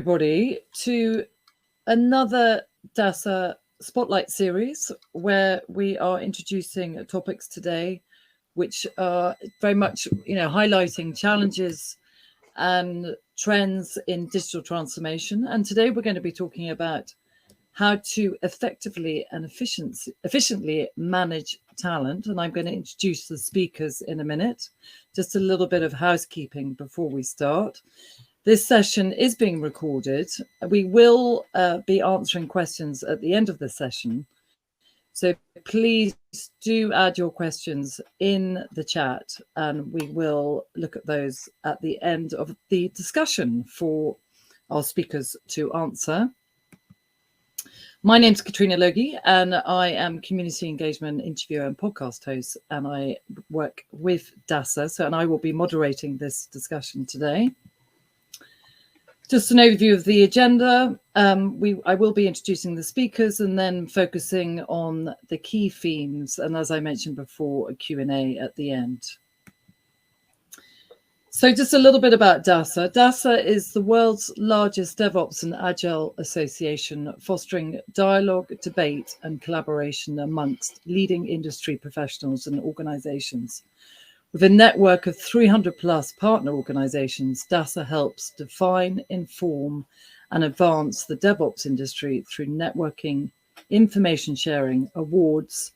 everybody to another DASA Spotlight series where we are introducing topics today which are very much, highlighting challenges and trends in digital transformation. And today we're going to be talking about how to effectively and efficiently manage talent. And I'm going to introduce the speakers in a minute. Just a little bit of housekeeping before we start. This session is being recorded. We will be answering questions at the end of the session. So please do add your questions in the chat and we will look at those at the end of the discussion for our speakers to answer. My name's Katrina Logie and I am community engagement interviewer and podcast host, and I work with DASA. And I will be moderating this discussion today. Just an overview of the agenda. I will be introducing the speakers and then focusing on the key themes. And as I mentioned before, a Q&A at the end. So just a little bit about DASA. DASA is the world's largest DevOps and Agile association, fostering dialogue, debate and collaboration amongst leading industry professionals and organizations. With a network of 300 plus partner organizations, DASA helps define, inform, and advance the DevOps industry through networking, information sharing, awards,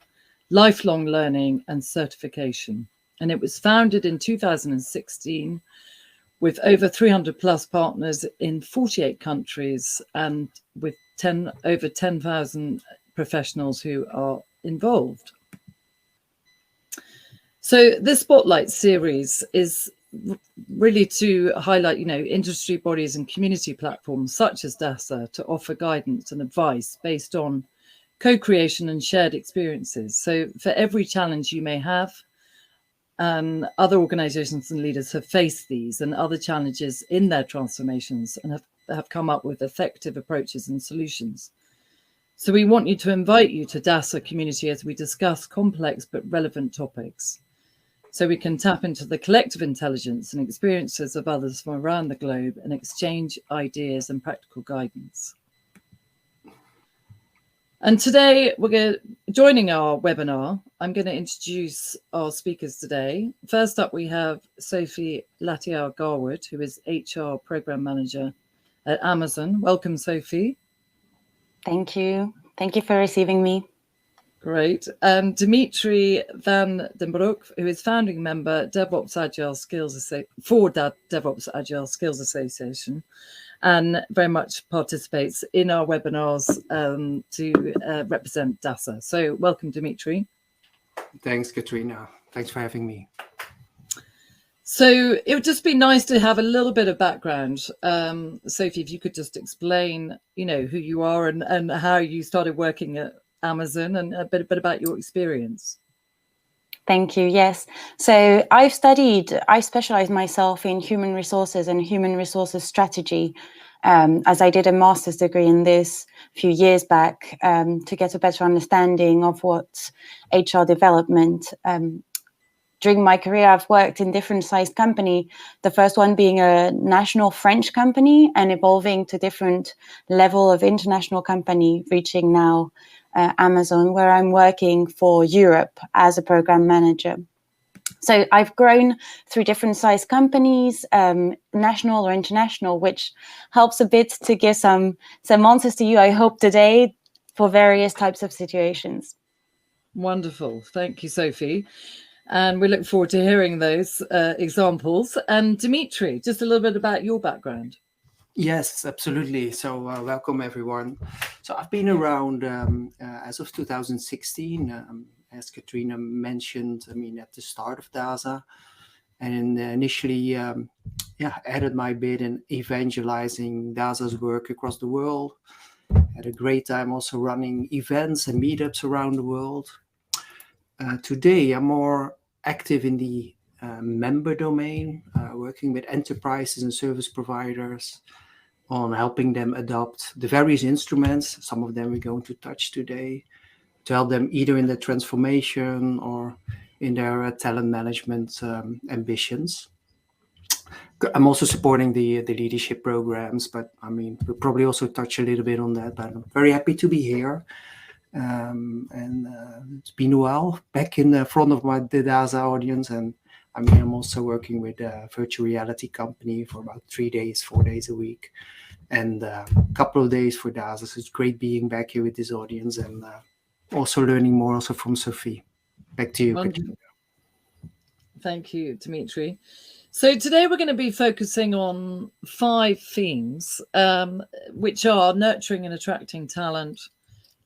lifelong learning, and certification. And it was founded in 2016 with over 300 plus partners in 48 countries and with over 10,000 professionals who are involved. So this Spotlight series is really to highlight, industry bodies and community platforms such as DASA to offer guidance and advice based on co-creation and shared experiences. So for every challenge you may have, other organizations and leaders have faced these and other challenges in their transformations and have come up with effective approaches and solutions. So we want to invite you to DASA community as we discuss complex but relevant topics, so we can tap into the collective intelligence and experiences of others from around the globe and exchange ideas and practical guidance. And today, joining our webinar, I'm going to introduce our speakers today. First up, we have Sophie Latiar-Garwood, who is HR Program Manager at Amazon. Welcome, Sophie. Thank you. Thank you for receiving me. Great. Dimitri van den Broek, who is founding member DevOps Agile Skills for DevOps Agile Skills Association, and very much participates in our webinars to represent DASA. So welcome, Dimitri. Thanks, Katrina. Thanks for having me. So it would just be nice to have a little bit of background. Sophie, if you could just explain, who you are and how you started working at Amazon and a bit about your experience. Thank you. Yes. So I specialized myself in human resources and human resources strategy, as I did a master's degree in this a few years back to get a better understanding of what HR development. During my career, I've worked in different sized companies, the first one being a national French company and evolving to different level of international company, reaching now Amazon, where I'm working for Europe as a program manager. So I've grown through different size companies, national or international, which helps a bit to give some answers to you, I hope, today for various types of situations. Wonderful. Thank you, Sophie. And we look forward to hearing those examples. And Dimitri, just a little bit about your background. Yes, absolutely. So welcome, everyone. So I've been around as of 2016, as Katrina mentioned, at the start of DASA, and initially, added my bit in evangelizing DASA's work across the world. Had a great time also running events and meetups around the world. Today, I'm more active in the member domain, working with enterprises and service providers on helping them adopt the various instruments. Some of them we're going to touch today to help them either in their transformation or in their talent management ambitions. I'm also supporting the leadership programs, but I mean, we'll probably also touch a little bit on that. But I'm very happy to be here, and it's been a while back in the front of the DASA audience. And I mean, I'm also working with a virtual reality company for about 3 days, 4 days a week, and a couple of days for DASA. So it's great being back here with this audience and also learning more also from Sophie. Back to you, Katrina. Thank you, Dimitri. So today we're going to be focusing on 5 themes, which are nurturing and attracting talent,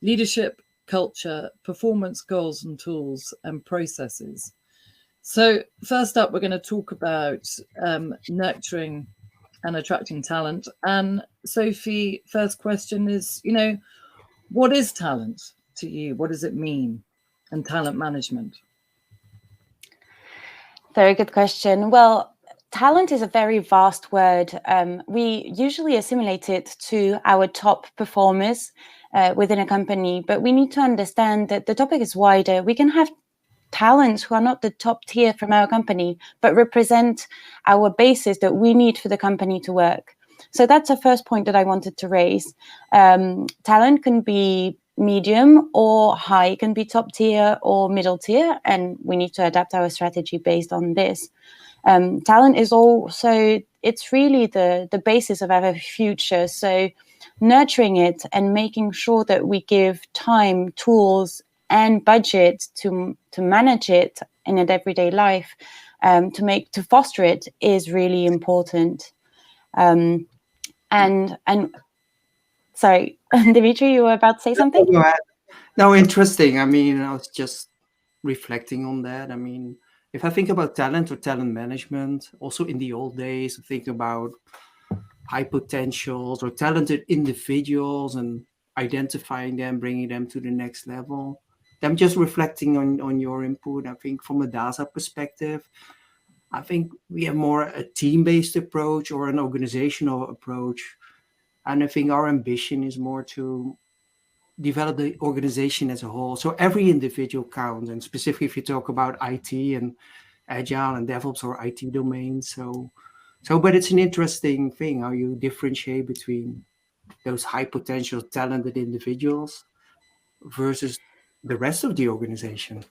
leadership, culture, performance goals and tools, and processes. So first up, we're going to talk about nurturing and attracting talent. And Sophie, first question is, what is talent to you? What does it mean? And talent management? Very good question. Well, talent is a very vast word. We usually assimilate it to our top performers within a company, but we need to understand that the topic is wider. We can have talents who are not the top tier from our company, but represent our basis that we need for the company to work. So that's the first point that I wanted to raise. Talent can be medium or high, it can be top tier or middle tier, and we need to adapt our strategy based on this. Talent is also, it's really the basis of our future. So nurturing it and making sure that we give time, tools, and budget to manage it in an everyday life, to foster it is really important. And sorry, Dimitri, you were about to say something? No, interesting. I mean, I was just reflecting on that. I mean, if I think about talent or talent management, also in the old days, I think about high potentials or talented individuals and identifying them, bringing them to the next level. I'm just reflecting on your input. I think from a DASA perspective, I think we have more a team-based approach or an organizational approach. And I think our ambition is more to develop the organization as a whole. So every individual counts, and specifically if you talk about IT and Agile and DevOps or IT domains. So, but it's an interesting thing how you differentiate between those high potential talented individuals versus the rest of the organization.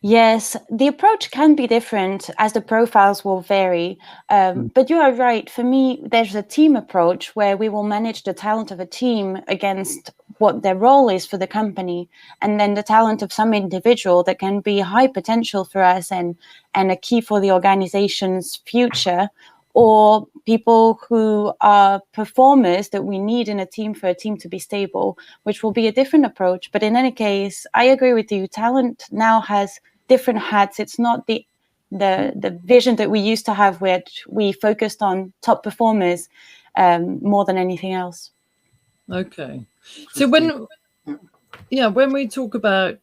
Yes, the approach can be different as the profiles will vary. But you are right. For me, there's a team approach where we will manage the talent of a team against what their role is for the company. And then the talent of some individual that can be high potential for us and a key for the organization's future, or people who are performers that we need in a team for a team to be stable, which will be a different approach. But in any case, I agree with you. Talent now has different hats. It's not the vision that we used to have, where we focused on top performers more than anything else. Okay. So when we talk about,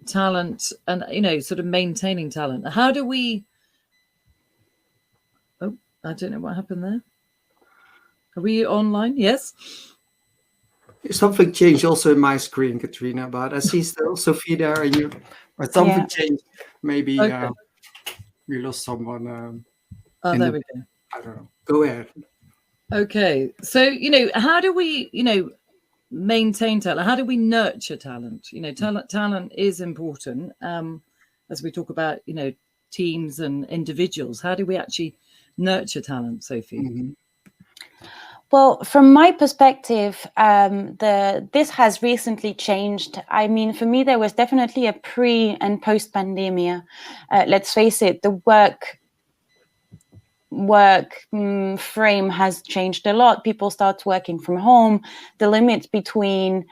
talent and, sort of maintaining talent, how do we... I don't know what happened there. Are we online? Yes. Something changed also in my screen, Katrina, but I see still Sophie there, and but something changed. Maybe we lost someone. There we go. I don't know. Go ahead. Okay. So, how do we, maintain talent? How do we nurture talent? Talent is important. As we talk about, teams and individuals, how do we actually nurture talent, Sophie? Mm-hmm. Well, from my perspective, this has recently changed. I mean, for me, there was definitely a pre and post pandemia. Let's face it, the work frame has changed a lot. People start working from home. The limits between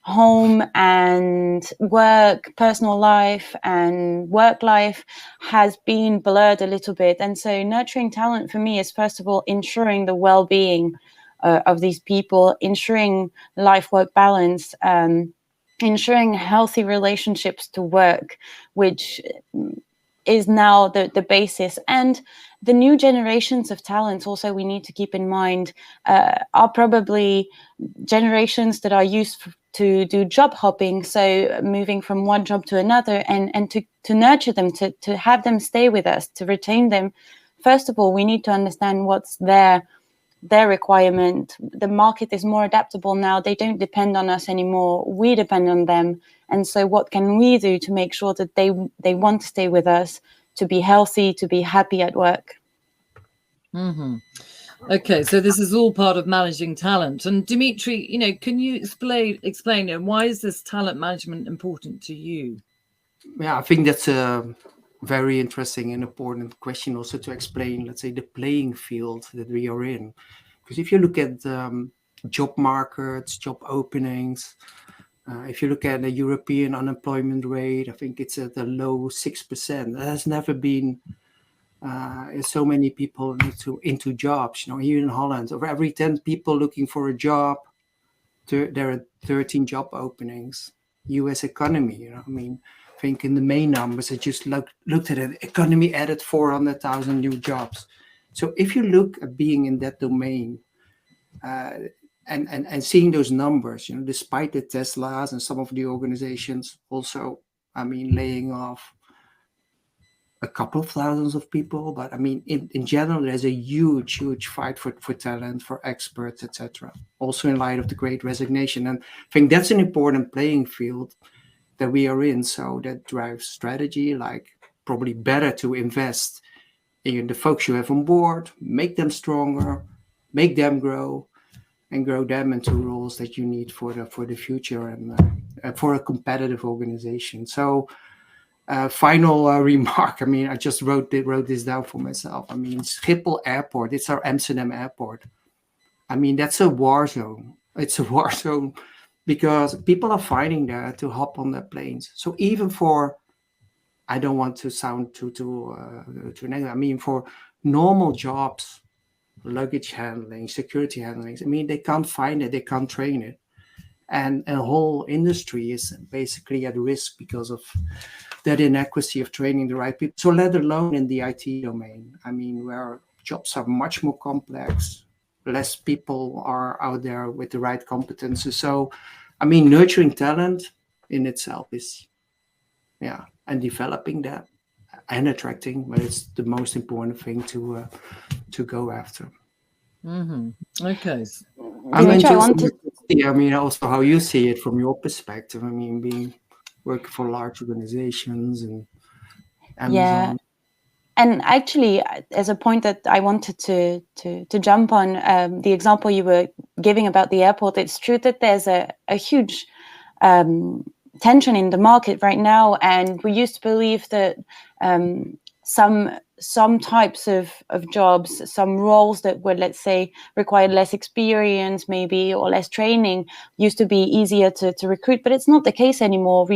home and work, personal life and work life has been blurred a little bit. And so nurturing talent for me is, first of all, ensuring the well-being of these people, ensuring life-work balance, ensuring healthy relationships to work, which is now the basis. And the new generations of talents also we need to keep in mind are probably generations that are used to do job hopping, so moving from one job to another, and to nurture them, to have them stay with us, to retain them. First of all, we need to understand what's their requirement. The market is more adaptable now. They don't depend on us anymore. We depend on them. And so what can we do to make sure that they want to stay with us, to be healthy, to be happy at work? Mm-hmm. Okay, so this is all part of managing talent. And Dimitri, can you explain why is this talent management important to you? Yeah, I think that's a very interesting and important question also to explain, let's say, the playing field that we are in. Because if you look at job markets, job openings, if you look at the European unemployment rate, I think it's at a low 6%. That has never been so many people into jobs. Here in Holland, over every 10 people looking for a job, there are 13 job openings. US economy, I think in the main numbers, I just looked at it, economy added 400,000 new jobs. So if you look at being in that domain and seeing those numbers, despite the Teslas and some of the organizations also, laying off a couple of thousands of people, but in general, there's a huge fight for talent, for experts, etc. Also in light of the Great Resignation, and I think that's an important playing field that we are in. So that drives strategy, like probably better to invest in the folks you have on board, make them stronger, make them grow, and grow them into roles that you need for the future and for a competitive organization. So. Final remark. I just wrote this down for myself. Schiphol Airport. It's our Amsterdam airport. That's a war zone. It's a war zone because people are fighting there to hop on their planes. So even for, I don't want to sound too negative. For normal jobs, luggage handling, security handling. They can't find it. They can't train it. And a whole industry is basically at risk because of that inadequacy of training the right people. So let alone in the IT domain, where jobs are much more complex, less people are out there with the right competences. So, nurturing talent in itself is, and developing that and attracting, but it's the most important thing to go after. Mm-hmm. Okay. Also how you see it from your perspective. Being working for large organizations and Amazon. Yeah, and actually, as a point that I wanted to jump on, the example you were giving about the airport, it's true that there's a huge tension in the market right now, and we used to believe that some types of jobs, some roles that would, let's say, require less experience maybe or less training used to be easier to recruit, but it's not the case anymore.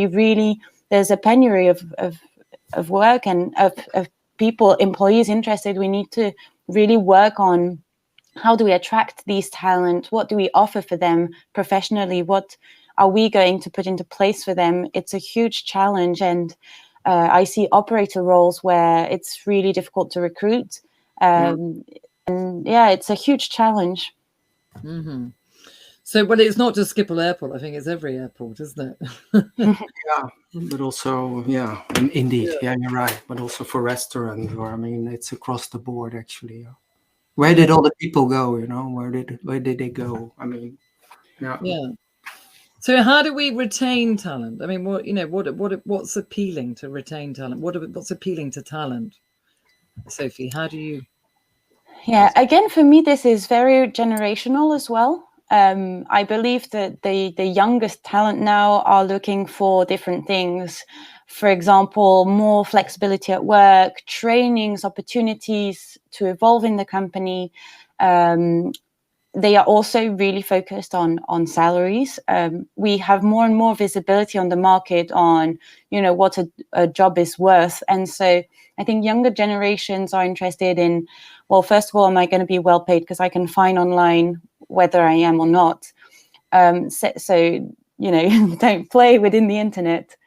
There's a penury of work and of people, employees interested. We need to really work on how do we attract these talent? What do we offer for them professionally? What are we going to put into place for them? It's a huge challenge, and I see operator roles where it's really difficult to recruit. And it's a huge challenge. Mm-hmm. So, well, it's not just Schiphol Airport. I think it's every airport, isn't it? Yeah, but also, indeed. Yeah, you're right. But also for restaurants, or it's across the board, actually. Where did all the people go? Where did they go? Yeah. So how do we retain talent? What's appealing to retain talent? What's appealing to talent? Sophie, how do you? Yeah, again, for me, this is very generational as well. I believe that the youngest talent now are looking for different things. For example, more flexibility at work, trainings, opportunities to evolve in the company. They are also really focused on salaries. We have more and more visibility on the market on, what a job is worth. And so I think younger generations are interested in, well, first of all, am I going to be well paid? Because I can find online whether I am or not. So don't play within the internet.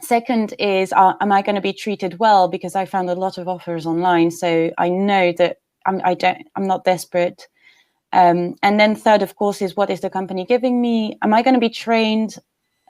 Second is, am I going to be treated well? Because I found a lot of offers online. So I know that I'm not desperate. And then third, of course, is what is the company giving me? Am I going to be trained?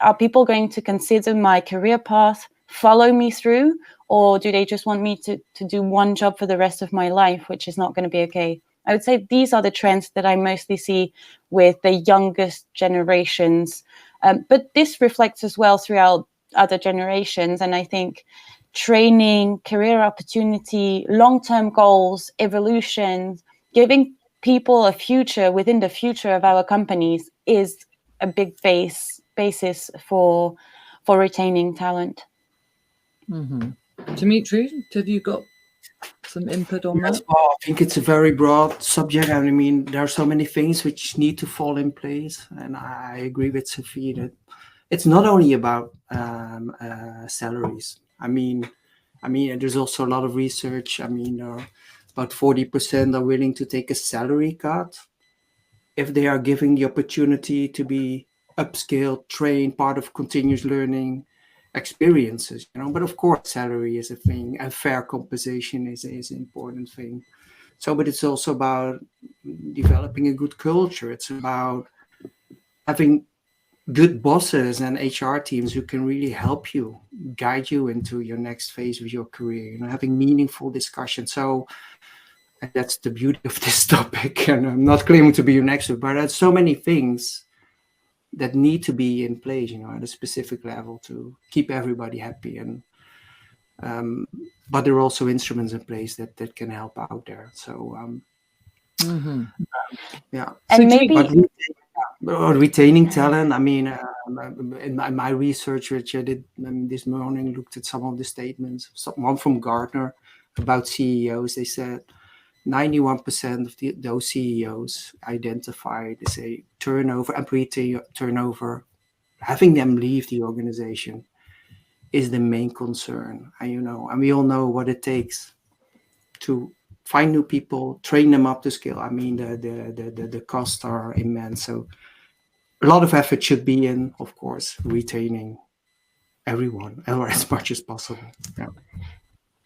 Are people going to consider my career path, follow me through, or do they just want me to do one job for the rest of my life, which is not going to be okay? I would say these are the trends that I mostly see with the youngest generations. But this reflects as well throughout other generations. And I think training, career opportunity, long-term goals, evolution, giving people a future within the future of our companies is a big basis for retaining talent. Mm-hmm. Dimitri, have you got some input on that? Well, I think it's a very broad subject. I mean, there are so many things which need to fall in place, and I agree with Sophie that it's not only about salaries. I mean, there's also a lot of research. I mean, about 40% are willing to take a salary cut if they are given the opportunity to be upskilled, trained, part of continuous learning experiences, but of course salary is a thing, and fair compensation is an important thing. So, but it's also about developing a good culture. It's about having good bosses and HR teams who can really help you, guide you into your next phase of your career, having meaningful discussions. So, and that's the beauty of this topic, and I'm not claiming to be an expert, but there's so many things that need to be in place, at a specific level to keep everybody happy. And but there are also instruments in place that can help out there. So yeah, and maybe retaining talent. I mean, in my research, which I did this morning, looked at some of the statements. One from Gartner about CEOs. They said 91% of those CEOs identified as a employee turnover, having them leave the organization is the main concern. And we all know what it takes to find new people, train them up to skill. I mean, the costs are immense. So a lot of effort should be in, of course, retaining everyone, or as much as possible. Yeah.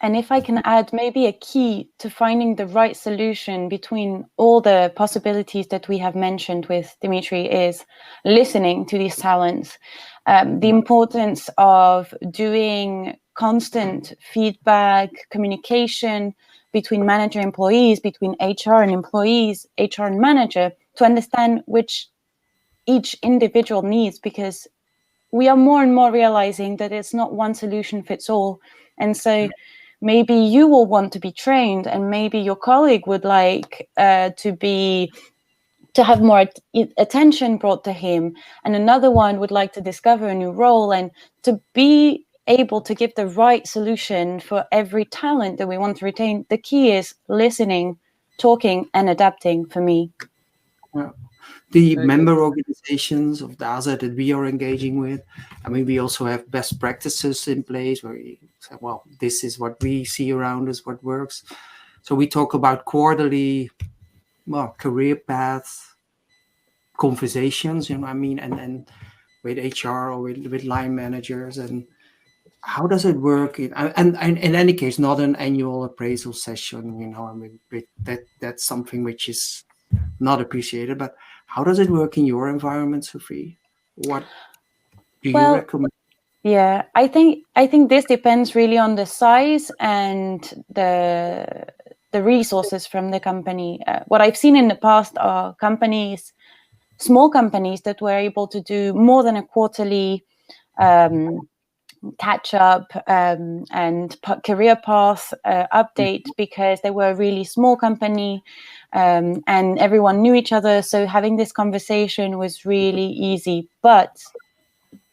And if I can add, maybe a key to finding the right solution between all the possibilities that we have mentioned with Dimitri is listening to these talents. The importance of doing constant feedback, communication between manager and employees, between HR and employees, HR and manager, to understand which each individual needs, because we are more and more realizing that it's not one solution fits all. And so maybe you will want to be trained, and maybe your colleague would like to have more attention brought to him, and another one would like to discover a new role. And to be able to give the right solution for every talent that we want to retain, the key is listening, talking, and adapting for me. Yeah. The member organizations of DASA that we are engaging with, I mean, we also have best practices in place where we say, well, this is what we see around us, what works. So we talk about quarterly, career path conversations, and with HR or with line managers, and how does it work? And in any case, not an annual appraisal session, I mean, that's something which is not appreciated, but how does it work in your environment, Sophie? What do you recommend? Yeah, I think this depends really on the size and the resources from the company. What I've seen in the past are small companies that were able to do more than a quarterly catch up and career path update, because they were a really small company and everyone knew each other. So having this conversation was really easy. But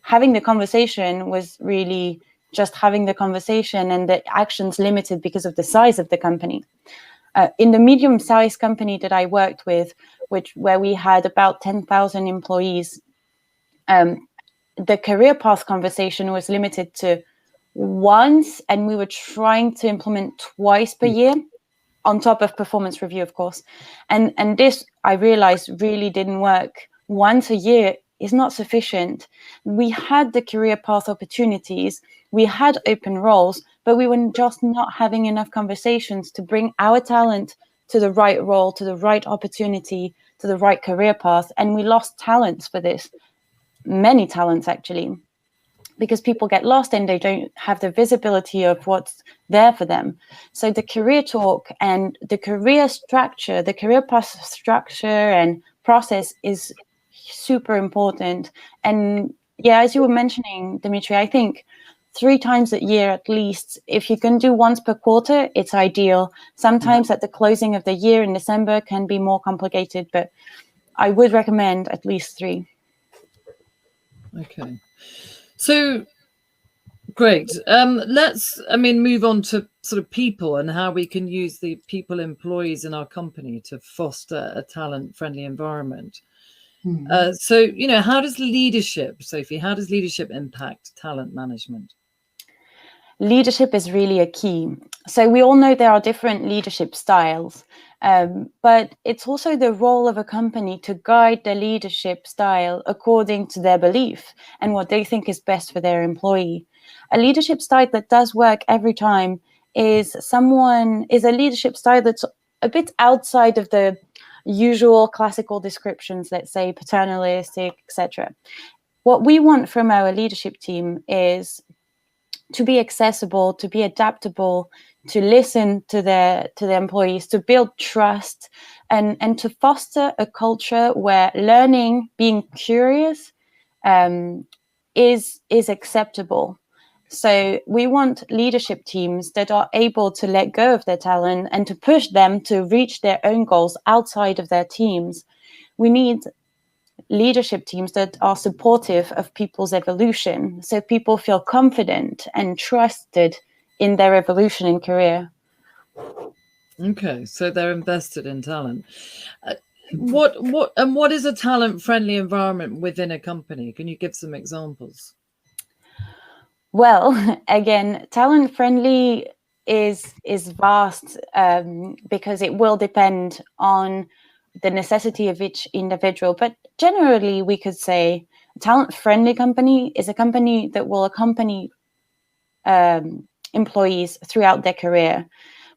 having the conversation was really just having the conversation, and the actions limited because of the size of the company. In the medium-sized company that I worked with, where we had about 10,000 employees, the career path conversation was limited to once, and we were trying to implement twice per year, on top of performance review, of course. And this, I realized, really didn't work. Once a year is not sufficient. We had the career path opportunities, we had open roles, but we were just not having enough conversations to bring our talent to the right role, to the right opportunity, to the right career path. And we lost talents for this, many talents actually, because people get lost and they don't have the visibility of what's there for them. So the career talk and the career structure, the career path structure and process is super important. And yeah, as you were mentioning, Dimitri, I think 3 times a year at least. If you can do once per quarter, it's ideal. Sometimes at the closing of the year in December can be more complicated, but I would recommend at least 3. Okay. So great. Let's, move on to sort of people and how we can use the people employees in our company to foster a talent-friendly environment. So, how does leadership, Sophie, how does leadership impact talent management? Leadership is really a key. So we all know there are different leadership styles, but it's also the role of a company to guide the leadership style according to their belief and what they think is best for their employee. A leadership style that does work every time is a leadership style that's a bit outside of the usual classical descriptions, let's say paternalistic, etc. What we want from our leadership team is to be accessible, to be adaptable, to listen to their employees, to build trust, and to foster a culture where learning, being curious, is acceptable. So we want leadership teams that are able to let go of their talent and to push them to reach their own goals outside of their teams. We need leadership teams that are supportive of people's evolution, so people feel confident and trusted in their evolution in career. Okay, so they're invested in talent. What is a talent-friendly environment within a company? Can you give some examples? Well, again, talent-friendly is vast because it will depend on the necessity of each individual. But generally, we could say a talent-friendly company is a company that will accompany employees throughout their career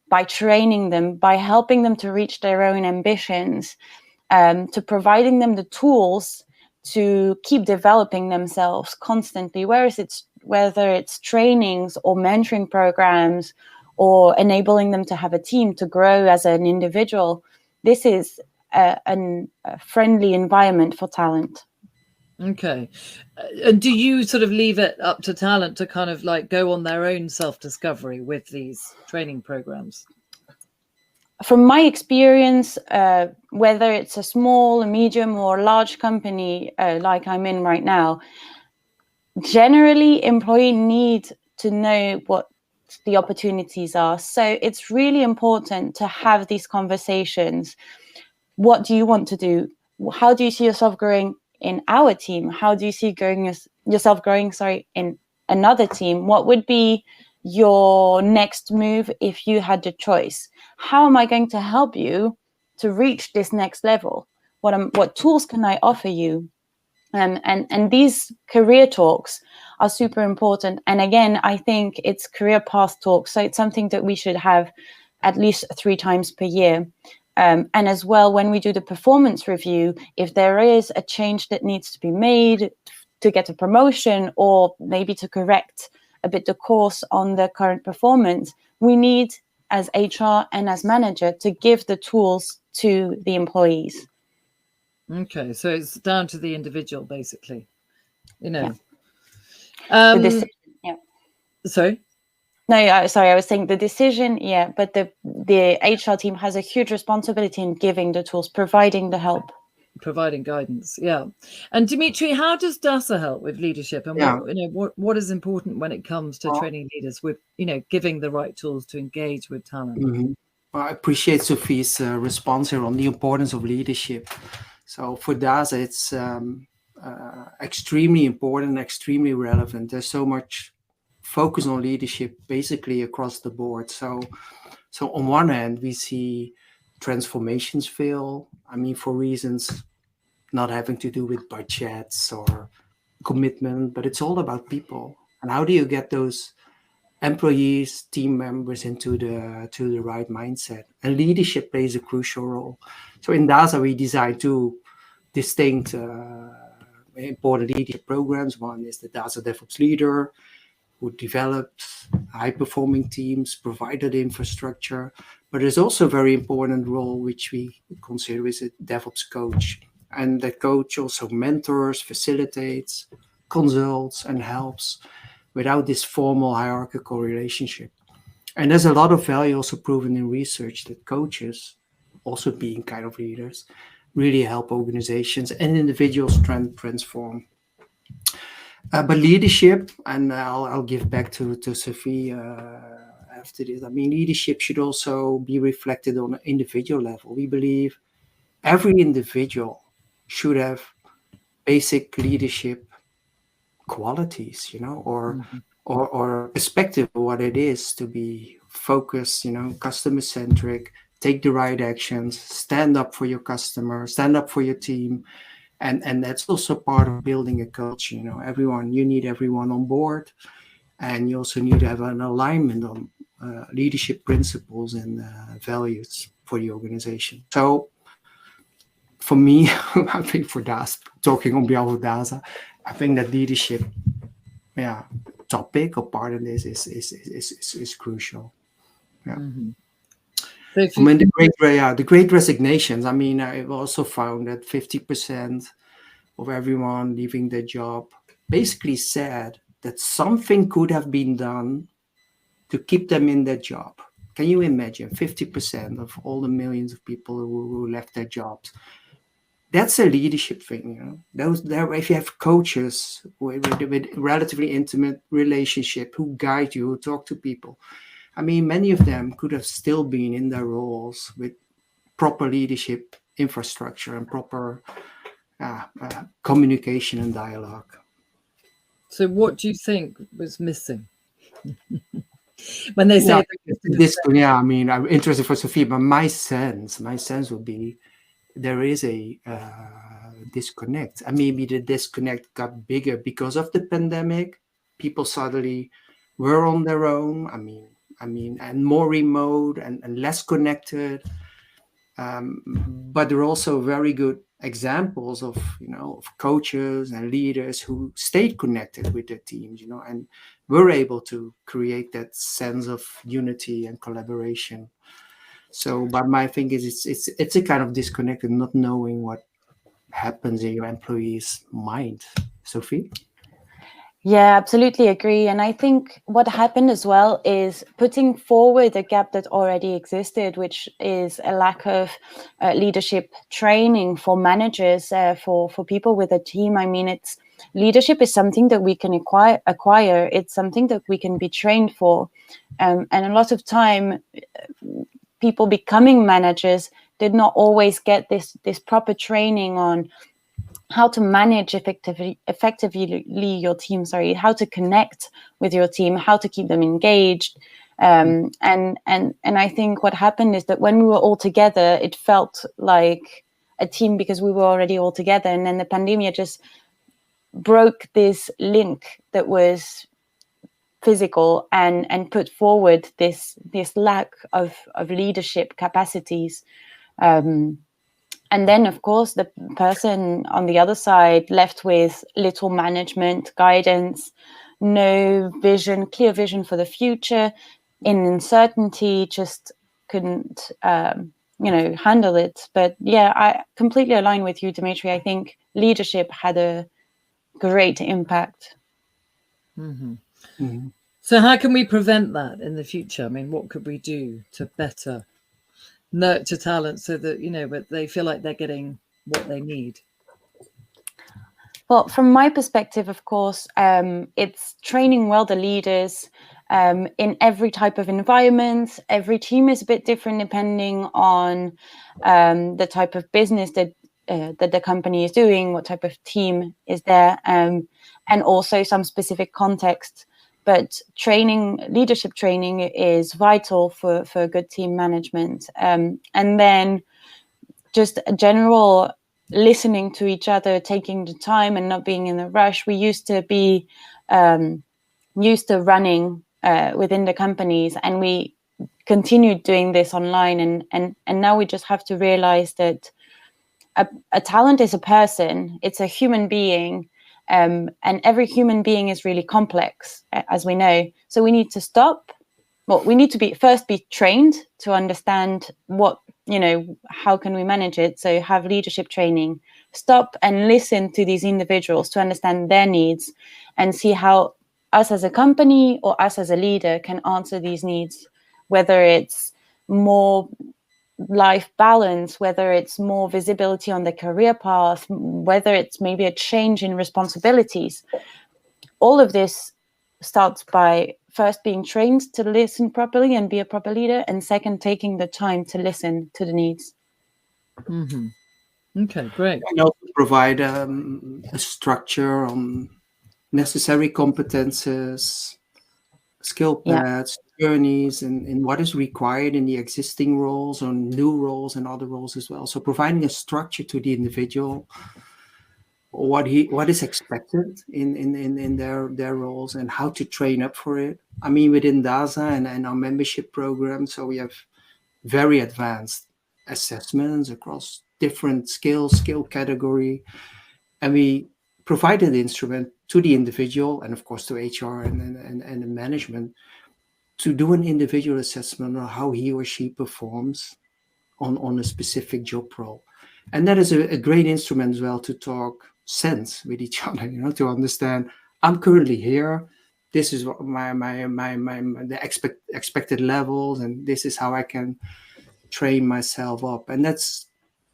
by training them, by helping them to reach their own ambitions, to providing them the tools to keep developing themselves constantly, whether it's trainings or mentoring programs or enabling them to have a team to grow as an individual. This is a friendly environment for talent. Okay. And do you sort of leave it up to talent to kind of like go on their own self-discovery with these training programs? From my experience, whether it's a small, a medium, or large company like I'm in right now, generally employees need to know what the opportunities are. So it's really important to have these conversations. What do you want to do? How do you see yourself growing in our team? How do you see yourself growing in another team? What would be your next move if you had the choice? How am I going to help you to reach this next level? What tools can I offer you? And these career talks are super important. And again, I think it's career path talks. So it's something that we should have at least 3 times per year. And as well, when we do the performance review, if there is a change that needs to be made to get a promotion or maybe to correct a bit the course on the current performance, we need, as HR and as manager, to give the tools to the employees. Okay, so it's down to the individual, basically. Yeah. Sorry? No, sorry, I was saying the decision, yeah, but the HR team has a huge responsibility in giving the tools, providing the help. Providing guidance, yeah. And Dimitri, how does DASA help with leadership? And what is important when it comes to training leaders with, giving the right tools to engage with talent? Mm-hmm. Well, I appreciate Sophie's response here on the importance of leadership. So for DASA, it's extremely important, extremely relevant. There's so much focus on leadership basically across the board. So on one hand, we see transformations fail. I mean, for reasons not having to do with budgets or commitment, but it's all about people. And how do you get those employees, team members into the right mindset. And leadership plays a crucial role. So in DASA, we designed two distinct important leadership programs. One is the DASA DevOps Leader, who develops high-performing teams, provided infrastructure. But there's also a very important role which we consider is a DevOps coach. And that coach also mentors, facilitates, consults, and helps without this formal hierarchical relationship. And there's a lot of value also proven in research that coaches, also being kind of leaders, really help organizations and individuals transform. But leadership, and I'll give back to Sophie after this. I mean, leadership should also be reflected on an individual level. We believe every individual should have basic leadership qualities, or perspective of what it is to be focused, customer centric, take the right actions, stand up for your customer, stand up for your team. And that's also part of building a culture. You need everyone on board, and you also need to have an alignment on leadership principles and values for the organization. So for me, I think for DASA, talking on behalf of DASA, I think that leadership, topic or part of this is crucial. Yeah. Mm-hmm. The great resignations. I mean, I've also found that 50% of everyone leaving their job basically said that something could have been done to keep them in their job. Can you imagine 50% of all the millions of people who left their jobs? That's a leadership thing, if you have coaches with relatively intimate relationship who guide you, who talk to people. I mean, many of them could have still been in their roles with proper leadership infrastructure and proper communication and dialogue. So what do you think was missing? When they say this, I mean, I'm interested for Sophie, but my sense would be there is a disconnect, and maybe the disconnect got bigger because of the pandemic. People suddenly were on their own. I mean, and more remote and less connected. But there are also very good examples of coaches and leaders who stayed connected with their teams, and were able to create that sense of unity and collaboration. So, but my thing is, it's a kind of disconnect and not knowing what happens in your employee's mind. Sophie? Yeah, absolutely agree. And I think what happened as well is putting forward a gap that already existed, which is a lack of leadership training for managers, for people with a team. I mean, leadership is something that we can acquire. It's something that we can be trained for. And a lot of time, people becoming managers did not always get this proper training on how to manage effectively your team, how to connect with your team, how to keep them engaged. And I think what happened is that when we were all together, it felt like a team because we were already all together. And then the pandemic just broke this link that was physical and put forward this lack of leadership capacities. And then, of course, the person on the other side left with little management guidance, no vision, clear vision for the future, in uncertainty, just couldn't, handle it. But yeah, I completely align with you, Dimitri. I think leadership had a great impact. Mm-hmm. Mm-hmm. So how can we prevent that in the future? I mean, what could we do to better nurture talent so that, but they feel like they're getting what they need? Well, from my perspective, of course, it's training well the leaders in every type of environment. Every team is a bit different depending on the type of business that the company is doing, what type of team is there, and also some specific context. But leadership training is vital for good team management. And then just a general listening to each other, taking the time and not being in a rush. We used to be used to running within the companies, and we continued doing this online, and now we just have to realize that a talent is a person, it's a human being, and every human being is really complex, as we know. So we need to stop. Well, we need to be trained to understand what, how can we manage it. So have leadership training, stop and listen to these individuals to understand their needs, and see how us as a company or us as a leader can answer these needs, whether it's more life balance, whether it's more visibility on the career path, whether it's maybe a change in responsibilities. All of this starts by first being trained to listen properly and be a proper leader, and second, taking the time to listen to the needs. Mm-hmm. Okay, great. And also provide a structure on necessary competences, skill paths, journeys, and what is required in the existing roles or new roles and other roles as well. So providing a structure to the individual, what is expected in their roles, and how to train up for it. I mean, within DASA and our membership program, so we have very advanced assessments across different skill category, and we provided the instrument to the individual and of course to HR and the management to do an individual assessment on how he or she performs on a specific job role. And that is a great instrument as well to talk sense with each other, to understand, I'm currently here, this is what the expected levels, and this is how I can train myself up. And that's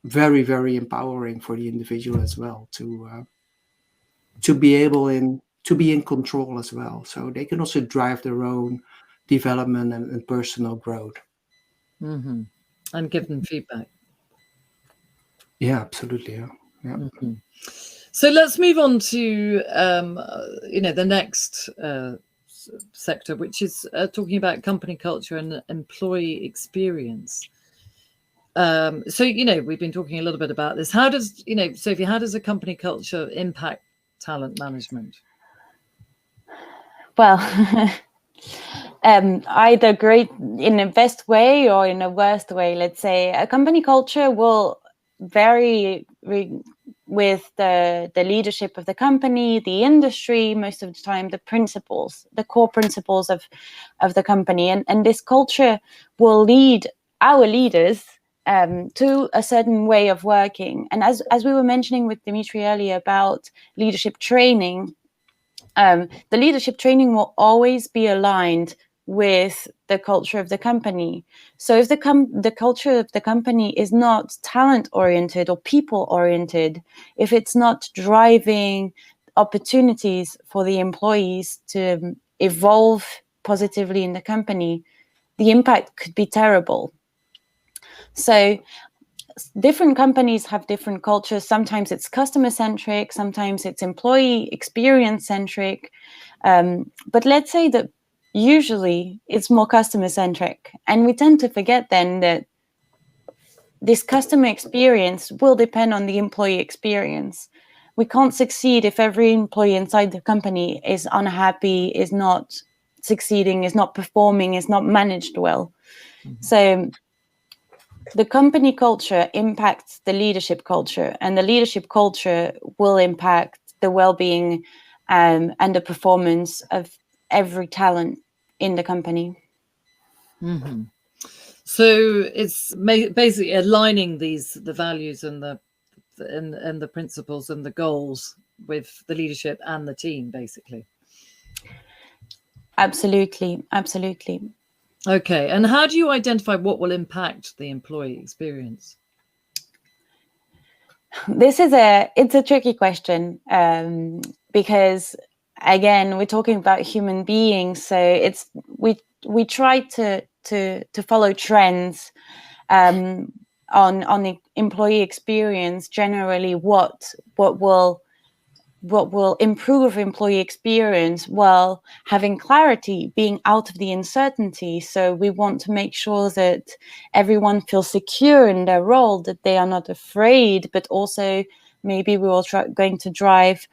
very, very empowering for the individual as well, to be able to be in control as well, so they can also drive their own development and personal growth. Mm-hmm. And give them feedback. Yeah, absolutely. Yeah. Mm-hmm. So let's move on to the next sector, which is talking about company culture and employee experience. So we've been talking a little bit about this. How does Sophie, how does a company culture impact talent management? Well, either great in a best way or in a worst way. Let's say a company culture will vary with the leadership of the company, the industry, most of the time, the principles, the core principles of the company. And this culture will lead our leaders to a certain way of working. And as we were mentioning with Dimitri earlier about leadership training, the leadership training will always be aligned with the culture of the company. So if the culture of the company is not talent oriented or people oriented, if it's not driving opportunities for the employees to evolve positively in the company, the impact could be terrible. So different companies have different cultures. Sometimes it's customer centric, sometimes it's employee experience centric. But let's say that usually it's more customer centric. And we tend to forget then that this customer experience will depend on the employee experience. We can't succeed if every employee inside the company is unhappy, is not succeeding, is not performing, is not managed well. Mm-hmm. So the company culture impacts the leadership culture, and the leadership culture will impact the well-being and the performance of every talent in the company. Mm-hmm. So it's basically aligning the values and the principles and the goals with the leadership and the team, basically. Absolutely. Okay, and how do you identify what will impact the employee experience? It's a tricky question because again, we're talking about human beings, so we try to follow trends on the employee experience. Generally, what will improve employee experience? Well, having clarity, being out of the uncertainty. So we want to make sure that everyone feels secure in their role, that they are not afraid, but also maybe we will going to drive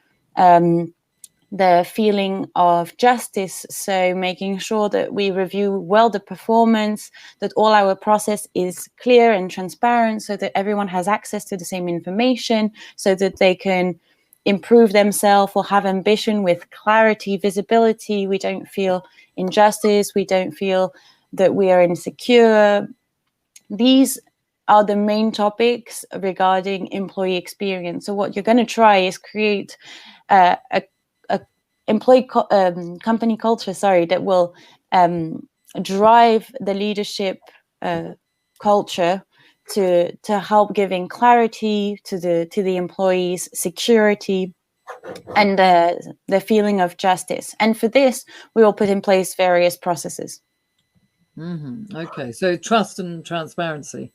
the feeling of justice. So making sure that we review well the performance, that all our process is clear and transparent, so that everyone has access to the same information, so that they can improve themselves or have ambition with clarity, visibility. We don't feel injustice. We don't feel that we are insecure. These are the main topics regarding employee experience. So what you're going to try is create a company culture, that will drive the leadership culture to help giving clarity to the employees, security, and the feeling of justice. And for this, we will put in place various processes. Okay, so trust and transparency.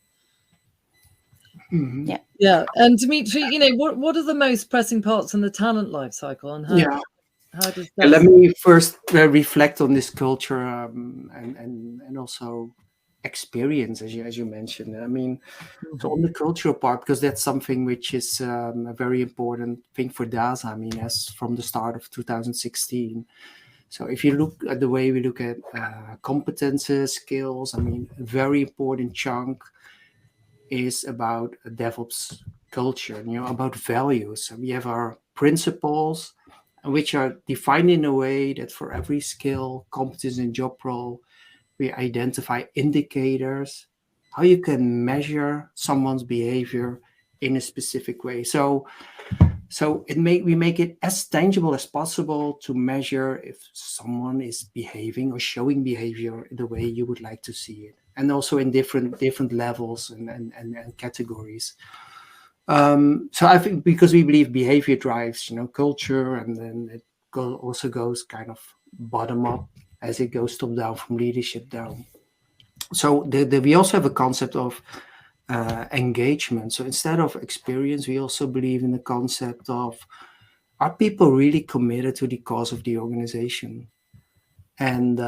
Mhm. Yeah. And Dimitri, what are the most pressing parts in the talent life cycle, and how does that? Let me first reflect on this culture and also experience, as you mentioned. I mean, so on the cultural part, because that's something which is a very important thing for DASA. I mean, as from the start of 2016. So if you look at the way we look at competences, skills, I mean, a very important chunk is about a DevOps culture, about values. And we have our principles, which are defined in a way that for every skill, competence, and job role, we identify indicators, how you can measure someone's behavior in a specific way. So we make it as tangible as possible to measure if someone is behaving or showing behavior the way you would like to see it, and also in different levels and categories. So I think because we believe behavior drives, culture, and then it also goes kind of bottom up as it goes top down from leadership down. So we also have a concept of engagement. So instead of experience, we also believe in the concept of, are people really committed to the cause of the organization? And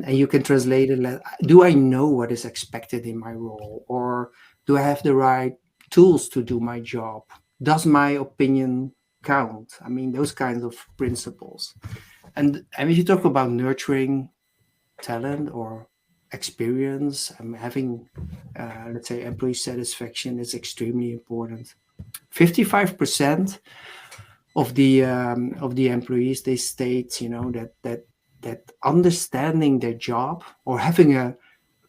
you can translate it, do I know what is expected in my role? Or do I have the right tools to do my job? Does my opinion count? I mean, those kinds of principles. And if you talk about nurturing talent or experience, having, let's say, employee satisfaction is extremely important. 55% of the employees, they state, that understanding their job or having a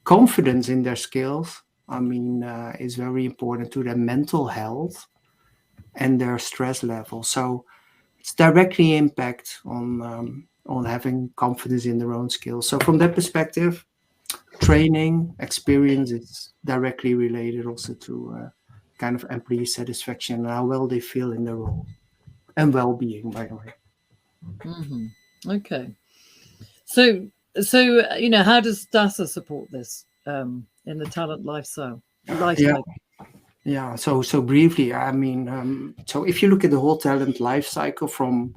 confidence in their skills, is very important to their mental health and their stress level. So it's directly impact on having confidence in their own skills. So from that perspective, training experience is directly related also to kind of employee satisfaction and how well they feel in their role, and well-being, by the way. Okay. So how does DASA support this in the talent life cycle? Yeah. So briefly, so if you look at the whole talent life cycle, from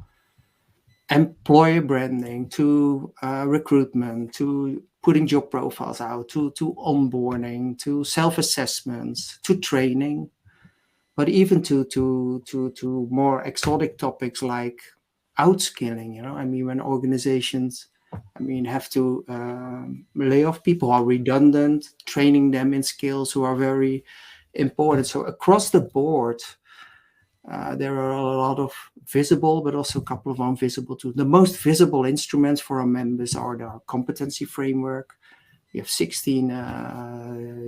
employer branding to recruitment, to putting job profiles out, to onboarding, to self-assessments, to training, but even to more exotic topics like outskilling. When organizations, have to lay off people who are redundant, training them in skills who are very important. So across the board, there are a lot of visible, but also a couple of invisible too. The most visible instruments for our members are the competency framework. We have 16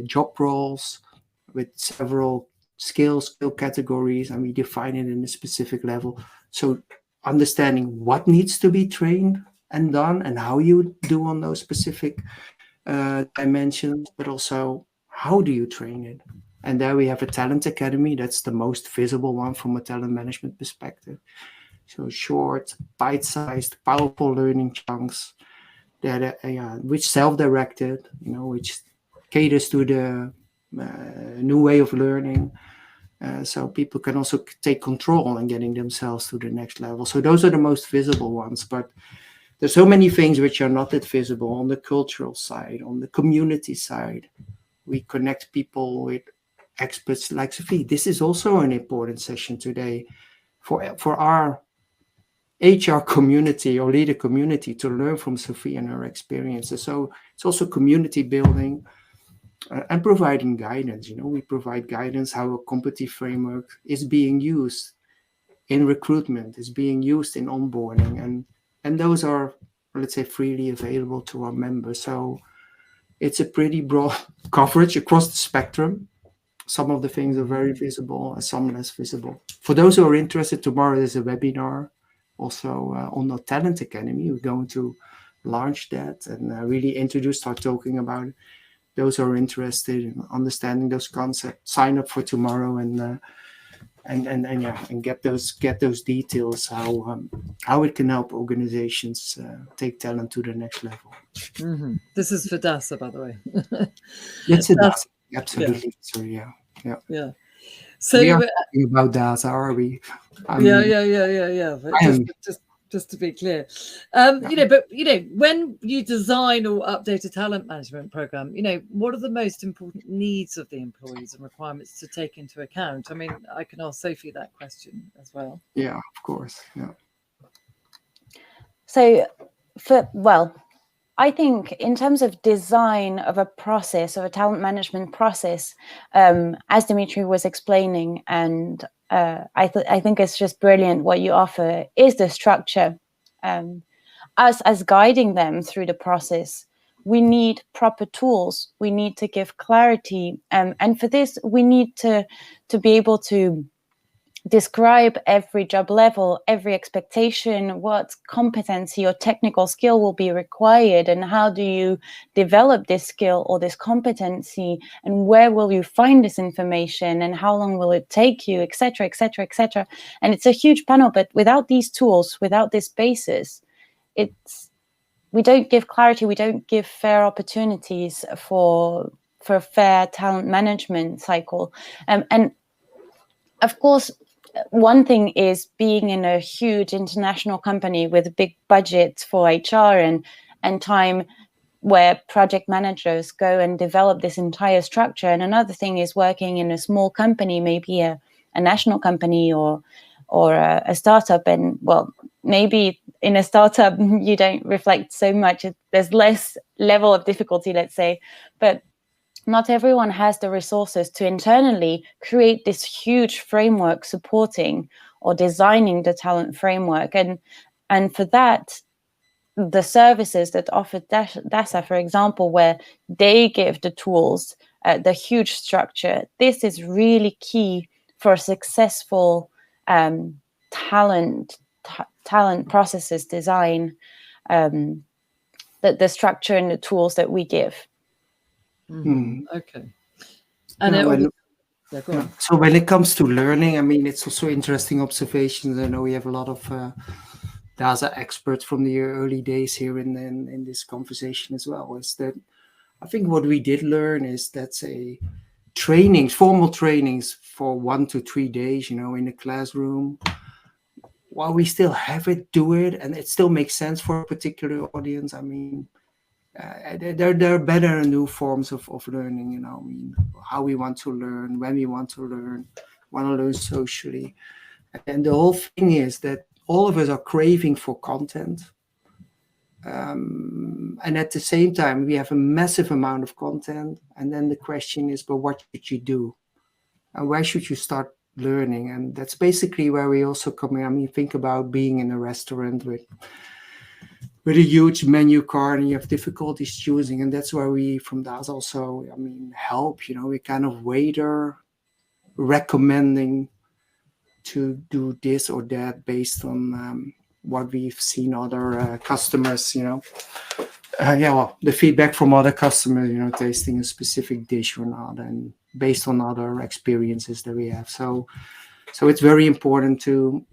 job roles with several skill categories, and we define it in a specific level. So understanding what needs to be trained and done and how you do on those specific dimensions, but also how do you train it? And there we have a talent academy. That's the most visible one from a talent management perspective. So short, bite-sized, powerful learning chunks that which self-directed, which caters to the new way of learning. So people can also take control in getting themselves to the next level. So those are the most visible ones. But there's so many things which are not that visible on the cultural side, on the community side. We connect people with experts like Sophie. This is also an important session today for our HR community or leader community to learn from Sophie and her experiences. So it's also community building and providing guidance. We provide guidance how a competency framework is being used in recruitment, is being used in onboarding, and those are, let's say, freely available to our members. So it's a pretty broad coverage across the spectrum. Some of the things are very visible and some less visible. For those who are interested, tomorrow there's a webinar also on the Talent Academy. We're going to launch that and really start talking about it. Those who are interested in understanding those concepts, sign up for tomorrow and get those details, how it can help organizations take talent to the next level. Mm-hmm. This is for DASA, by the way. It's a DASA, absolutely. Yeah. So yeah. So we are talking about DASA, are we? Yeah. But just to be clear, when you design or update a talent management program, what are the most important needs of the employees and requirements to take into account? I mean, I can ask Sophie that question as well. Yeah, of course. Yeah. So, I think in terms of design of a process, of a talent management process, as Dimitri was explaining, and I think it's just brilliant what you offer is the structure. Us as guiding them through the process, we need proper tools. We need to give clarity, and for this, we need to be able to describe every job level, every expectation, what competency or technical skill will be required, and how do you develop this skill or this competency, and where will you find this information, and how long will it take you, etc., etc., etc. And it's a huge panel, but without these tools, without this basis, we don't give clarity, we don't give fair opportunities for a fair talent management cycle. And of course, one thing is being in a huge international company with a big budget for HR and time where project managers go and develop this entire structure. And another thing is working in a small company, maybe a national company or a startup. And maybe in a startup, you don't reflect so much. There's less level of difficulty, let's say, but not everyone has the resources to internally create this huge framework supporting or designing the talent framework. And for that, the services that offer DASA, for example, where they give the tools, the huge structure, this is really key for successful talent processes design, the structure and the tools that we give. Mm-hmm. Okay. And so when it comes to learning, I mean, it's also interesting observations. I know we have a lot of DASA experts from the early days here in this conversation as well. Is that I think what we did learn is that formal trainings for 1 to 3 days, in the classroom, while we still have it, do it, and it still makes sense for a particular audience. I mean, there are better new forms of learning, I mean, how we want to learn, when we want to learn socially. And the whole thing is that all of us are craving for content. And at the same time, we have a massive amount of content. And then the question is, but what should you do? And where should you start learning? And that's basically where we also come in. I mean, think about being in a restaurant with a huge menu card and you have difficulties choosing. And that's where we from DASA also, help, we kind of waiter recommending to do this or that based on what we've seen other customers, the feedback from other customers, tasting a specific dish or not, and based on other experiences that we have. So it's very important to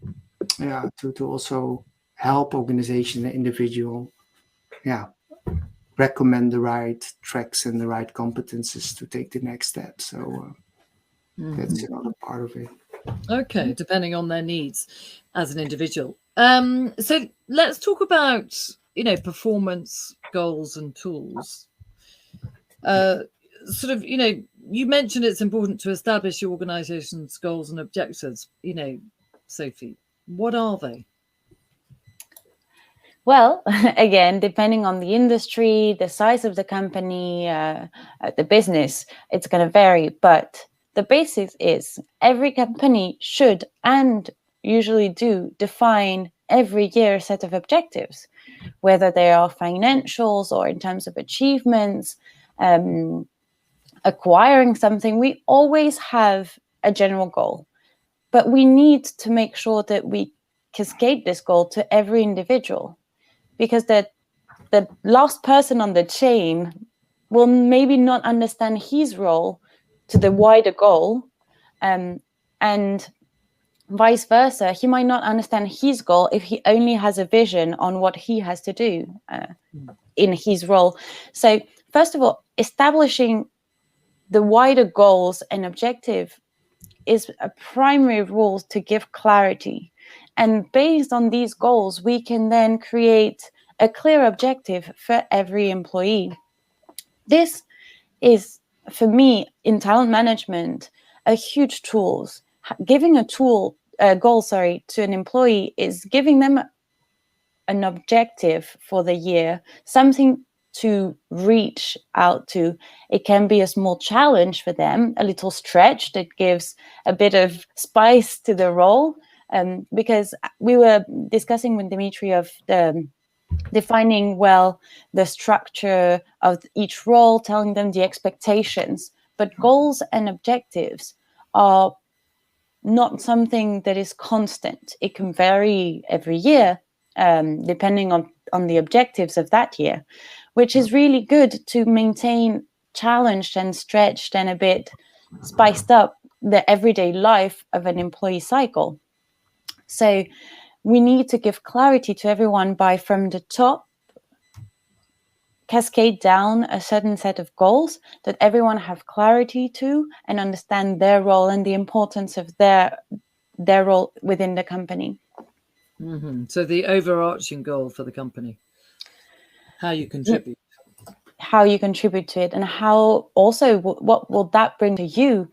also help organizations and individual, recommend the right tracks and the right competences to take the next step. So that's another part of it. Okay, depending on their needs as an individual. So let's talk about, performance goals and tools. You mentioned it's important to establish your organization's goals and objectives. Sophie, what are they? Well, again, depending on the industry, the size of the company, the business, it's going to vary. But the basis is every company should and usually do define every year a set of objectives, whether they are financials or in terms of achievements, acquiring something. We always have a general goal, but we need to make sure that we cascade this goal to every individual, because the last person on the chain will maybe not understand his role to the wider goal, and vice versa. He might not understand his goal if he only has a vision on what he has to do in his role. So first of all, establishing the wider goals and objective is a primary rule to give clarity. And based on these goals, we can then create a clear objective for every employee. This is, for me, in talent management, a huge tool. Giving a goal, to an employee is giving them an objective for the year, something to reach out to. It can be a small challenge for them, a little stretch that gives a bit of spice to the role. Because we were discussing with Dimitri of defining well the structure of each role, telling them the expectations. But goals and objectives are not something that is constant. It can vary every year, depending on the objectives of that year, which is really good to maintain challenged and stretched and a bit spiced up the everyday life of an employee cycle. So we need to give clarity to everyone by, from the top, cascade down a certain set of goals that everyone have clarity to and understand their role and the importance of their role within the company. Mm-hmm. So the overarching goal for the company, how you contribute. How you contribute to it, and how also what will that bring to you.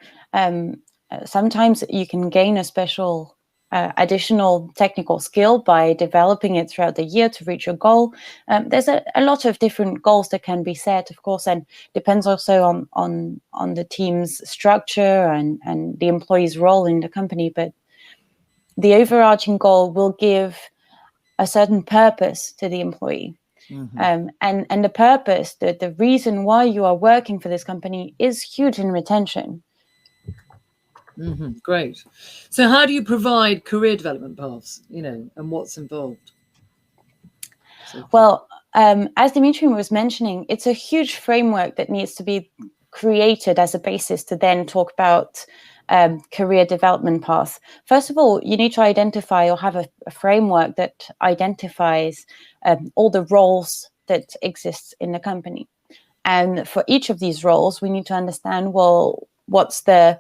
Sometimes you can gain a special additional technical skill by developing it throughout the year to reach your goal. There's a lot of different goals that can be set, of course, and depends also on the team's structure and the employee's role in the company. But the overarching goal will give a certain purpose to the employee. Mm-hmm. And the purpose, the reason why you are working for this company is huge in retention. Mm-hmm. Great. So how do you provide career development paths, and what's involved? Well, as Dimitri was mentioning, it's a huge framework that needs to be created as a basis to then talk about career development paths. First of all, you need to identify or have a framework that identifies all the roles that exist in the company. And for each of these roles, we need to understand, well, what's the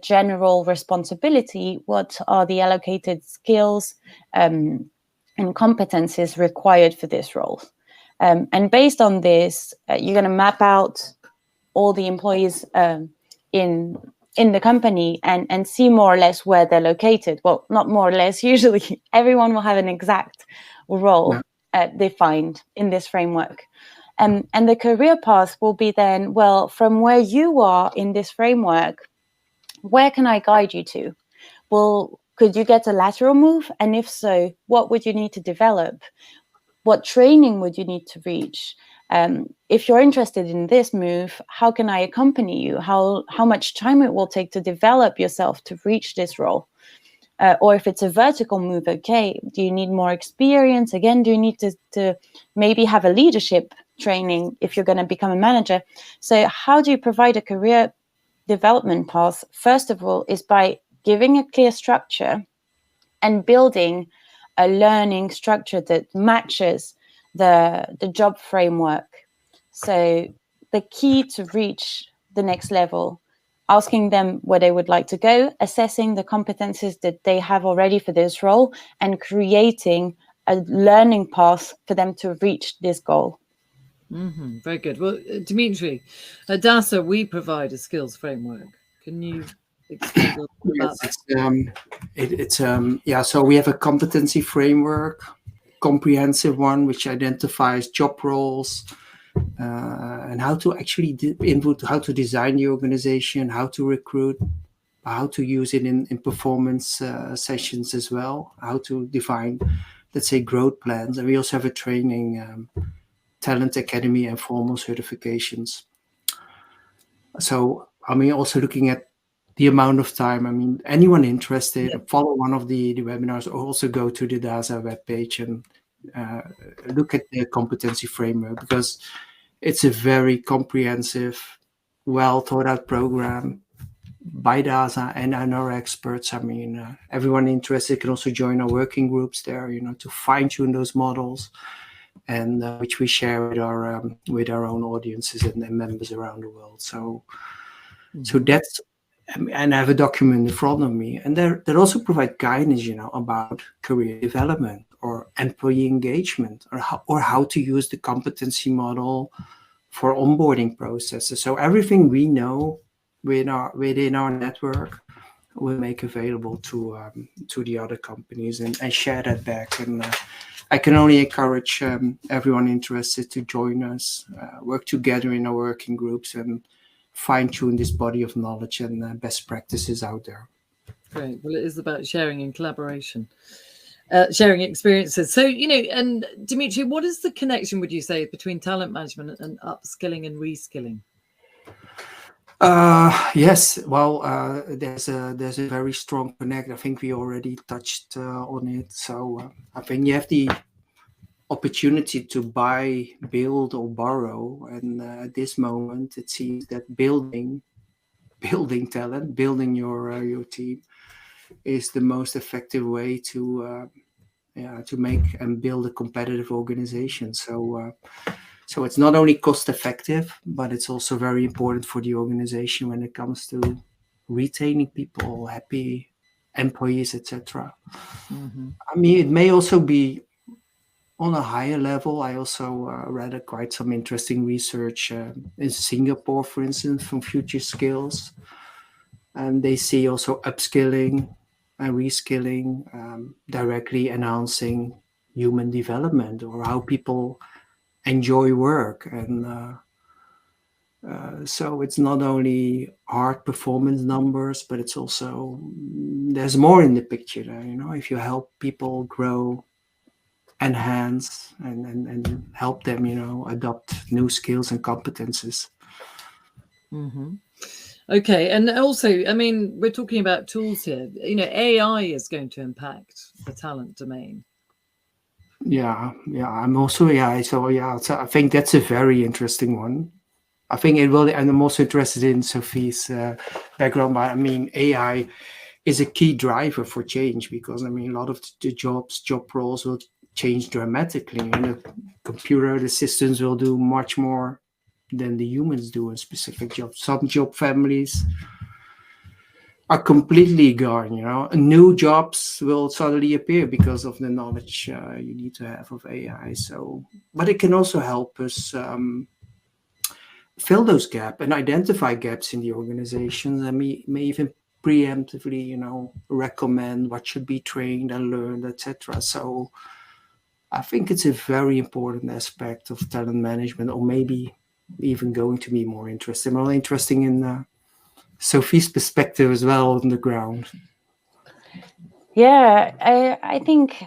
general responsibility? What are the allocated skills and competencies required for this role? And based on this, you're going to map out all the employees in the company and see more or less where they're located. Well, not more or less. Usually, everyone will have an exact role defined in this framework. And the career path will be then, well, from where you are in this framework, where can I guide you to? Well, could you get a lateral move? And if so, what would you need to develop? What training would you need to reach? If you're interested in this move, how can I accompany you? How much time it will take to develop yourself to reach this role? Or if it's a vertical move, okay, do you need more experience? Again, do you need to maybe have a leadership training if you're going to become a manager? So how do you provide a career development path? First of all, is by giving a clear structure and building a learning structure that matches the job framework. So the key to reach the next level, asking them where they would like to go, assessing the competencies that they have already for this role, and creating a learning path for them to reach this goal. Mm-hmm. Very good. Well, Dimitri, at DASA, we provide a skills framework. Can you explain a little bit about that? So we have a competency framework, comprehensive one which identifies job roles and how to actually input, how to design the organization, how to recruit, how to use it in performance sessions as well, how to define, let's say, growth plans. And we also have a training, talent academy and formal certifications. So, I mean, also looking at the amount of time, I mean, anyone interested, follow one of the webinars, or also go to the DASA webpage and look at the competency framework, because it's a very comprehensive, well thought out program by DASA and our experts. I mean, everyone interested can also join our working groups there, to fine tune those models, and which we share with our own audiences and members around the world. So that's, and I have a document in front of me, and that also provide guidance, about career development or employee engagement, or how to use the competency model for onboarding processes. So everything we know within our network, we'll make available to the other companies and share that back. And I can only encourage everyone interested to join us, work together in our working groups, and fine-tune this body of knowledge and best practices out there. Great. Well, it is about sharing and collaboration, sharing experiences. So, and Dimitri, what is the connection, would you say, between talent management and upskilling and reskilling? Yes. Well, there's a very strong connect. I think we already touched on it. So I think you have the opportunity to buy, build, or borrow, and at this moment, it seems that building talent, building your team, is the most effective way to make and build a competitive organization. So it's not only cost effective, but it's also very important for the organization when it comes to retaining people, happy employees, etc. I mean, it may also be on a higher level. I also read quite some interesting research in Singapore, for instance, from Future Skills, and they see also upskilling and reskilling directly enhancing human development, or how people enjoy work. And so it's not only hard performance numbers, but it's also, there's more in the picture there. If you help people grow, enhance, and help them, adopt new skills and competences. Okay. And also, I mean, we're talking about tools here. AI is going to impact the talent domain. Yeah. I'm also AI. So I think that's a very interesting one. I think it will, and I'm also interested in Sophie's background. But I mean, AI is a key driver for change, because I mean, a lot of the job roles will change dramatically, and the systems will do much more than the humans do in specific jobs. Some job families are completely gone, New jobs will suddenly appear because of the knowledge you need to have of AI. So, but it can also help us fill those gaps and identify gaps in the organization, and may even preemptively, recommend what should be trained and learned, etc. So I think it's a very important aspect of talent management, or maybe even going to be more interesting. More interesting in Sophie's perspective as well on the ground. Yeah, I think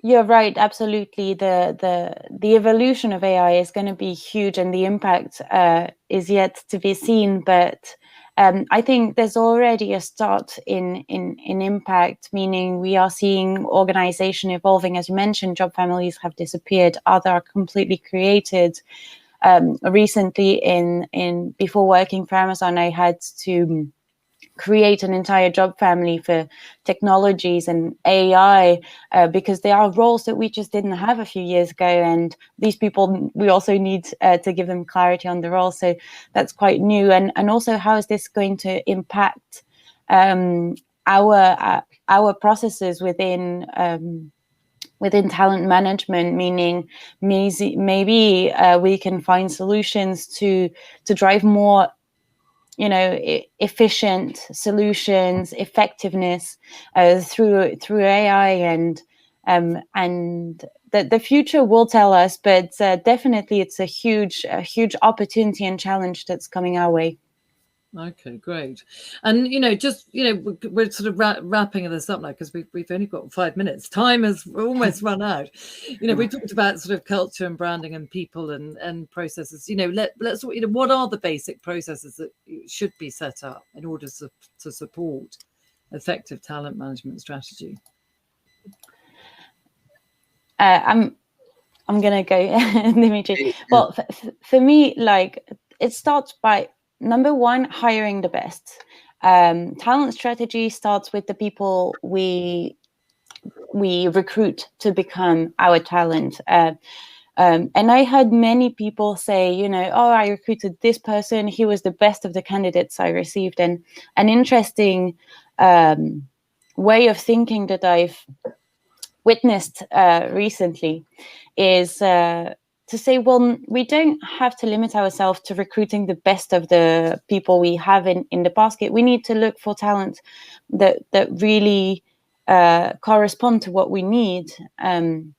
you're right. Absolutely, the evolution of AI is going to be huge, and the impact is yet to be seen. But I think there's already a start in impact, meaning we are seeing organization evolving. As you mentioned, job families have disappeared; other are completely created. Recently, before working for Amazon, I had to create an entire job family for technologies and AI, because there are roles that we just didn't have a few years ago, and these people, we also need to give them clarity on the role. So that's quite new. And also, how is this going to impact our processes within talent management? Meaning, maybe we can find solutions to drive more efficient solutions, effectiveness through AI, and and the future will tell us, but definitely it's a huge opportunity and challenge that's coming our way. Okay, great. And we're sort of wrapping this up now because we've only got 5 minutes. Time has almost run out. We talked about sort of culture and branding and people and processes. Let's what are the basic processes that should be set up in order to support effective talent management strategy? I'm gonna go, Dimitri. Well, for me, like, it starts by number one, hiring the best. Talent strategy starts with the people we recruit to become our talent. And I heard many people say, oh, I recruited this person. He was the best of the candidates I received. And an interesting way of thinking that I've witnessed recently is to say, well, we don't have to limit ourselves to recruiting the best of the people we have in the basket. We need to look for talent that really correspond to what we need. And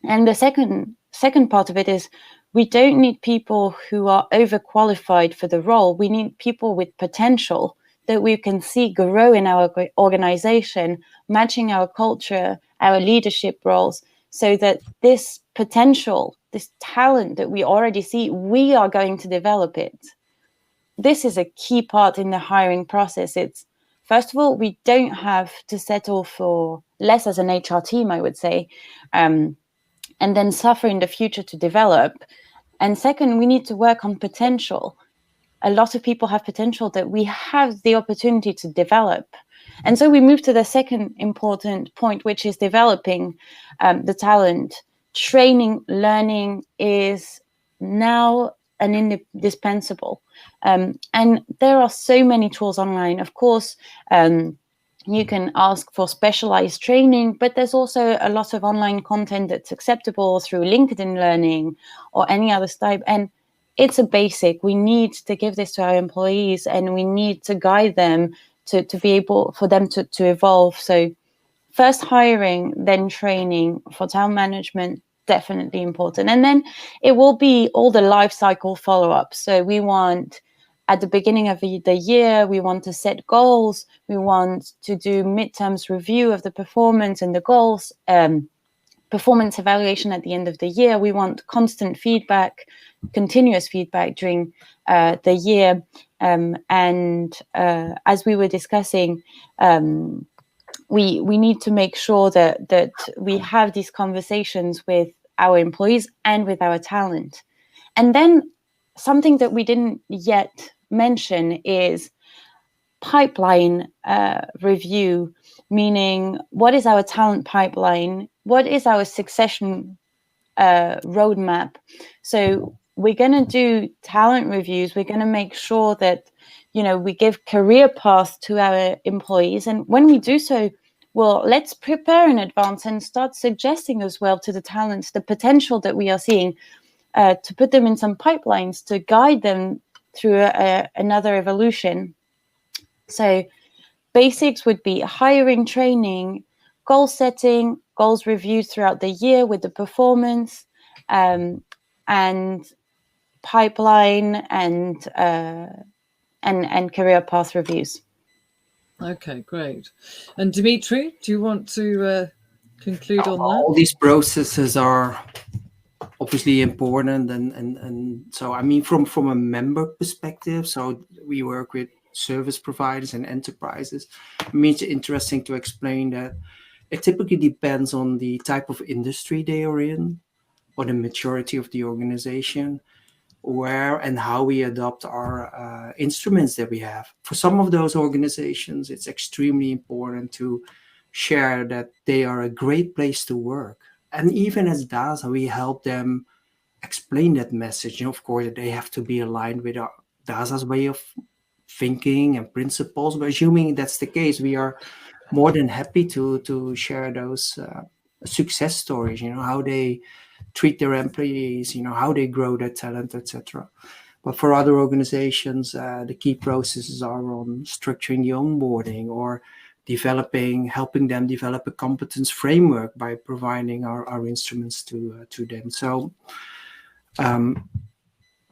the second part of it is, we don't need people who are overqualified for the role. We need people with potential that we can see grow in our organization, matching our culture, our leadership roles, so that this potential, this talent that we already see, we are going to develop it. This is a key part in the hiring process. It's, first of all, we don't have to settle for less as an HR team, I would say, and then suffer in the future to develop. And second, we need to work on potential. A lot of people have potential that we have the opportunity to develop. And so we move to the second important point, which is developing the talent. Training, learning is now an indispensable. And there are so many tools online. Of course, you can ask for specialized training, but there's also a lot of online content that's acceptable through LinkedIn Learning or any other type. And it's a basic. We need to give this to our employees, and we need to guide them to be able for them to evolve. So first hiring, then training for talent management, definitely important. And then it will be all the life cycle follow-up. So we want, at the beginning of the year, we want to set goals. We want to do midterms review of the performance and the goals, performance evaluation at the end of the year. We want constant feedback, continuous feedback during the year. And as we were discussing, we need to make sure that we have these conversations with our employees and with our talent. And then something that we didn't yet mention is pipeline review, meaning what is our talent pipeline? What is our succession roadmap? So we're going to do talent reviews. We're going to make sure that, we give career paths to our employees. And when we do so, well, let's prepare in advance and start suggesting as well to the talents the potential that we are seeing, to put them in some pipelines to guide them through another evolution. So basics would be hiring, training, goal setting, goals reviewed throughout the year with the performance, and pipeline and career path reviews. Okay, great. And Dimitri, do you want to conclude on that? All these processes are obviously important, and so I mean, from a member perspective, so we work with service providers and enterprises. I mean, it's interesting to explain that it typically depends on the type of industry they are in, or the maturity of the organization, where and how we adopt our instruments that we have. For some of those organizations, it's extremely important to share that they are a great place to work. And even as DASA, we help them explain that message. Of course, they have to be aligned with our DASA's way of thinking and principles. But assuming that's the case, we are more than happy to share those success stories, how they treat their employees, how they grow their talent, etc. But for other organizations, the key processes are on structuring the onboarding or helping them develop a competence framework by providing our instruments to them.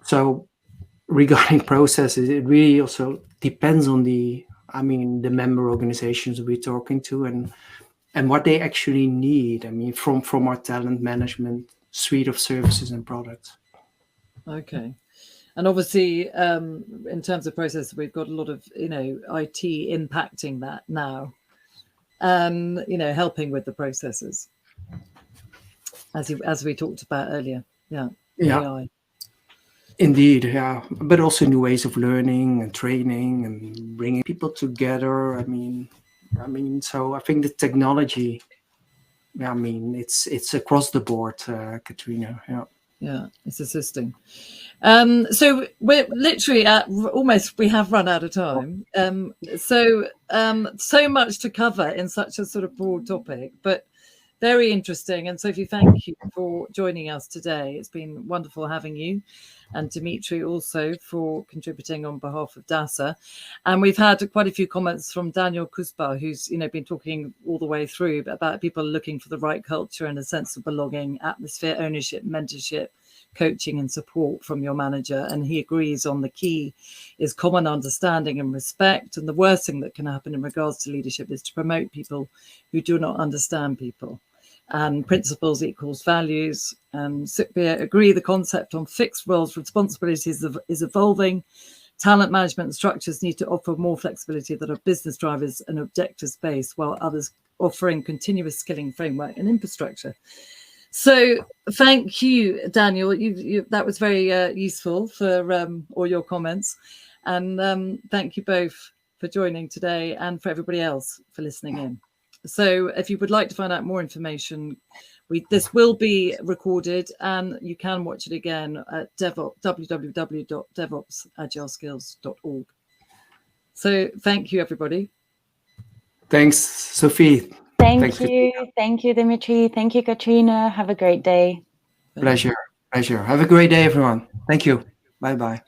So regarding processes, it really also depends on the member organizations we're talking to and what they actually need. From our talent management suite of services and products. Okay. And obviously, in terms of process, we've got a lot of, IT impacting that now, helping with the processes, as we talked about earlier. Yeah. AI. Indeed, yeah. But also new ways of learning and training and bringing people together. So I think the technology, it's across the board, Katrina. Yeah. Yeah, it's assisting. So we're literally we have run out of time. So much to cover in such a sort of broad topic, but very interesting. And Sophie, thank you for joining us today. It's been wonderful having you, and Dimitri also for contributing on behalf of DASA. And we've had quite a few comments from Daniel Kusba, who's been talking all the way through about people looking for the right culture and a sense of belonging, atmosphere, ownership, mentorship, coaching and support from your manager. And he agrees on the key is common understanding and respect. And the worst thing that can happen in regards to leadership is to promote people who do not understand people. And principles equals values. And Sukhbir agree the concept on fixed roles, responsibilities is evolving. Talent management structures need to offer more flexibility that are business drivers and objectives based, while others offering continuous skilling framework and infrastructure. So thank you, Daniel. That was very useful for all your comments. And thank you both for joining today and for everybody else for listening in. So if you would like to find out more information, this will be recorded and you can watch it again at www.devopsagileskills.org. So thank you, everybody. Thanks, Sophie. Thank you. Thank you, Dimitri. Thank you, Katrina. Have a great day. Pleasure. Have a great day, everyone. Thank you. Bye-bye.